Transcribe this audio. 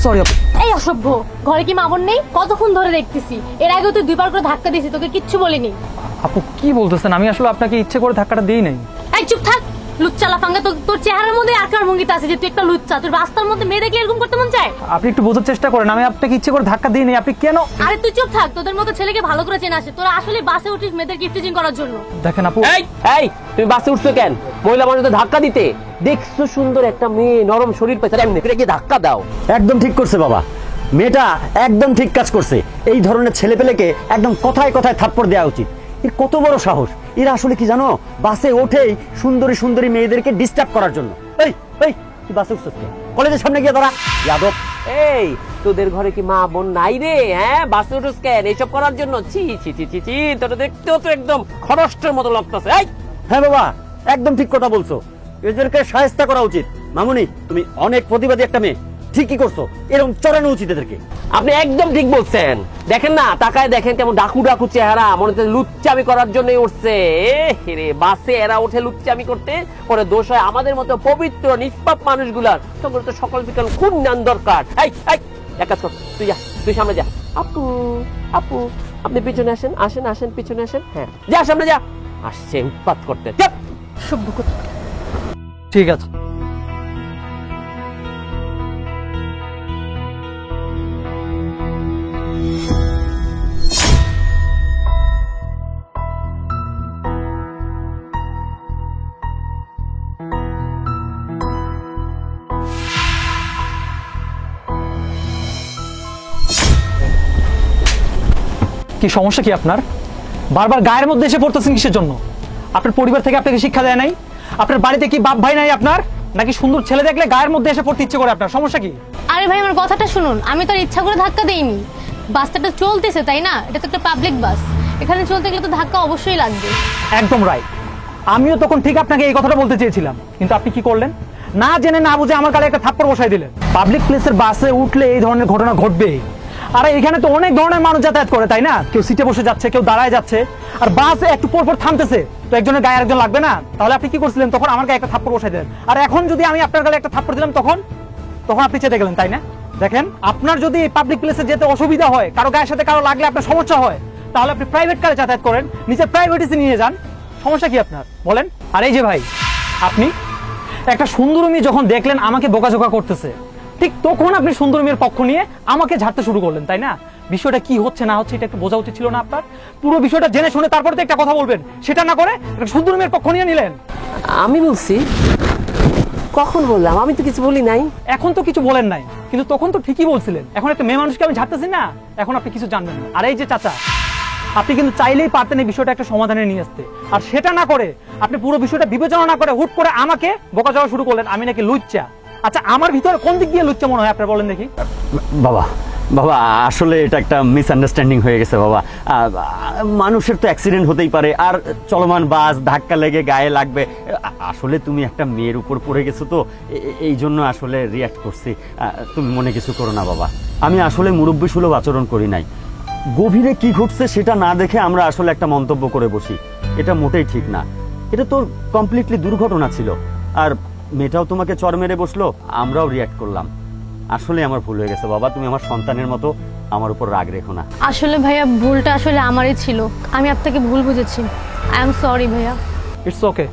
Sorry আপু। এই অসভ্য, ঘরে কি মা বোন নেই? কতক্ষণ ধরে দেখতেছি, এর আগেও তুই দুইবার করে ধাক্কা দিয়েছিস, তোকে কিচ্ছু বলিনি। আপু কি বলতেছেন? আমি আসলে আপনাকে ইচ্ছে করে ধাক্কাটা দিই নাই। এই চুপ থাক, লুচ্চা লাফাঙ্গা। তোর চেহারার মধ্যে আকার ভঙ্গিতে আছে যে তুই একটা লুচ্চা। তোর রাস্তার মধ্যে মেয়ে দেখলে এরকম করতে মন চায়? আপনি একটু বোঝার চেষ্টা করেন, আমি আপনাকে ইচ্ছে করে ধাক্কা দিই নাই। আপনি কেন? আরে তুই চুপ থাক, তোদের মতো ছেলেকে ভালো করে চেনা আছে। তোরা আসলে বাসে উঠিস মেয়েদের গিফটিং করার জন্য। দেখেন আপু, এই তুমি বাসে উঠছো কেন? মহিলা মানুষ তো ধাক্কা দিতে। দেখছো সুন্দর একটা মেয়ে, নরম শরীর পেছনে এমনি করে গিয়ে ধাক্কা দাও। একদম ঠিক করছে বাবা, মেয়েটা একদম ঠিক কাজ করছে। এই ধরনের ছেলেপেলেকে একদম কথায় কথায় থাপ্পড় দেওয়া উচিত। এর কত বড় সাহস! এরা আসলে কি জানো, বাসে ওঠেই সুন্দরী সুন্দরী মেয়েদেরকে ডিস্টার্ব করার জন্য। এই এই তুই বাসে উঠছিস কেন? কলেজের সামনে গিয়ে দাঁড়া যাদব। এই তোদের ঘরে কি মা বোন নাই রে? হ্যাঁ, বাসে উঠোস কেন এইসব করার জন্য? ছি ছি ছি ছি ছি, তোরা দেখতেও তো একদম খরস্টের মতো লাগতেছে। এই হ্যাঁ বাবা, একদম ঠিক কথা বলছো। এদেরকে শায়েস্তা করা উচিত। মামুনি, তুমি অনেক প্রতিবাদী একটা মেয়ে, ঠিকই করছো। এরকম চড়ানো উচিত এদেরকে। আপনি একদম ঠিক বলছেন। দেখেন না, তাকায় দেখেন কেমন ডাকু ডাকু চেহারা, মনে হচ্ছে লুচ্চামি করার জন্যই উঠছে। রে বাসে এরা ওঠে লুচ্চামি করতে, পরে দোষ হয় আমাদের মতো পবিত্র নিষ্পাপ মানুষগুলার। তখন তো সকল বিকাল খুব জ্ঞান দরকার। এই এই এক কাজ কর, তুই যা, তুই সামনে যা। আপু আপু আপনি পিছনে আসেন, আসেন আসেন পিছনে আসেন। হ্যাঁ যা, সামনে যা। আসছে উৎপাত করতে। সভ্য কথা। ঠিক আছে। কি সমস্যা কি আপনার? বারবার গায়ের মধ্যে এসে পড়তেছেন কিসের জন্য? আপনার পরিবার থেকে আপনাকে শিক্ষা দেয় নাই? আপনার বাড়িতে কি বাপ ভাই নাই আপনার? নাকি সুন্দর ছেলে দেখলে গায়ের মধ্যে এসে পড়তে ইচ্ছে করে আপনার? সমস্যা কি? আরে ভাই আমার কথাটা শুনুন, আমি তো আর ইচ্ছা করে ধাক্কা দেইনি। বাসটা চলতেছে তাই না? এটা তো একটা পাবলিক বাস, এখানে চলতে গেলে তো ধাক্কা অবশ্যই লাগবে। একদম রাইট। আমিও তখন ঠিক আপনাকে এই কথাটা বলতে চেয়েছিলাম, কিন্তু আপনি কি করলেন? না জেনে না বুঝে আমার গালে একটা থাপ্পড় বসাই দিলেন। পাবলিক প্লেসের বাসে উঠলে এই ধরনের ঘটনা ঘটবে। আর এখানে তো অনেক ধরনের মানুষ যাতায়াত করে তাই না? কেউ সিটে বসে যাচ্ছে, কেউ দাঁড়ায় যাচ্ছে, আর বাস একটু পর পর থামতেছে, তো একজনের গায়ে আরেকজন লাগবে না? তাহলে আপনি কি করছিলেন? তখন আমার গায়ে একটা থাপ্পড় বসাই দিলেন। আর এখন যদি আমি আপনার গালে একটা থাপ্পড় দিলাম, তখন তখন আপনি চেতে গেলেন তাই না? দেখেন, আপনার যদি পাবলিক প্লেসে যেতে অসুবিধা হয়, কারো গায়ের সাথে কারো লাগলে আপনার সমস্যা হয়, তাহলে আপনি প্রাইভেট কারে যাতায়াত করেন, নিজের প্রাইভেটিসে নিয়ে যান। সমস্যা কি আপনার বলেন? আর এই যে ভাই, আপনি একটা সুন্দর মেয়ে যখন দেখলেন আমাকে বোকাঝোকা করতেছে, ঠিক তখন আপনি সুন্দর মেয়ের পক্ষ নিয়ে আমাকে ঝাড়তে শুরু করলেন তাই না? বিষয়টা কি হচ্ছে না হচ্ছে এটা একটু বোঝা উচিত ছিল না আপনার? পুরো বিষয়টা জেনে শুনে তারপরে তো একটা কথা বলবেন, সেটা না করে একটা সুন্দর মেয়ের পক্ষ নিয়ে নিলেন। আমি বলছি? কখন বললাম? আমি তো কিছু বলি নাই। এখন তো কিছু বলেন নাই, কিন্তু তখন তো ঠিকই বলছিলেন। এখন একটা মেয়ে মানুষকে আমি ঝাড়তেছি না, এখন আপনি কিছু জানবেন না। আর এই যে চাচা, আপনি কিন্তু চাইলেই পারতেন এই বিষয়টা একটা সমাধানে নিয়ে আসতে, আর সেটা না করে আপনি পুরো বিষয়টা বিবেচনা না করে হুট করে আমাকে বকা যাওয়া শুরু করলেন আমি নাকি লুচ্চা। আচ্ছা, আমার ভিতরে কোন দিক দিয়ে লুচ্চা মনে হয় আপনার বলেন দেখি? বাবা বাবা, আসলে এটা একটা মিসআন্ডারস্ট্যান্ডিং হয়ে গেছে বাবা। মানুষের তো অ্যাক্সিডেন্ট হতেই পারে, আর চলমান বাস ধাক্কা লেগে গায়ে লাগবে। আসলে তুমি একটা মেয়ের উপর পড়ে গেছো তো, এই জন্য আসলে রিয়াক্ট করছি। তুমি মনে কিছু করো না বাবা। আমি আসলে মুরব্বী সুলভ আচরণ করি নাই। গভীরে কি ঘটছে সেটা না দেখে আমরা আসলে একটা মন্তব্য করে বসি, এটা মোটেই ঠিক না। এটা তো কমপ্লিটলি দুর্ঘটনা ছিল। আর মেয়েটাও তোমাকে চর মেরে বসলো, আমরাও রিয়াক্ট করলাম। আসলে আমার ভুল হয়ে গেছে বাবা, তুমি আমার সন্তানের মতো, আমার উপর রাগ রেখো না। আসলে ভাইয়া ভুলটা আসলে আমারই ছিল, আমি আপনাকে ভুল বুঝেছি। আই এম সরি ভাইয়া। It's okay.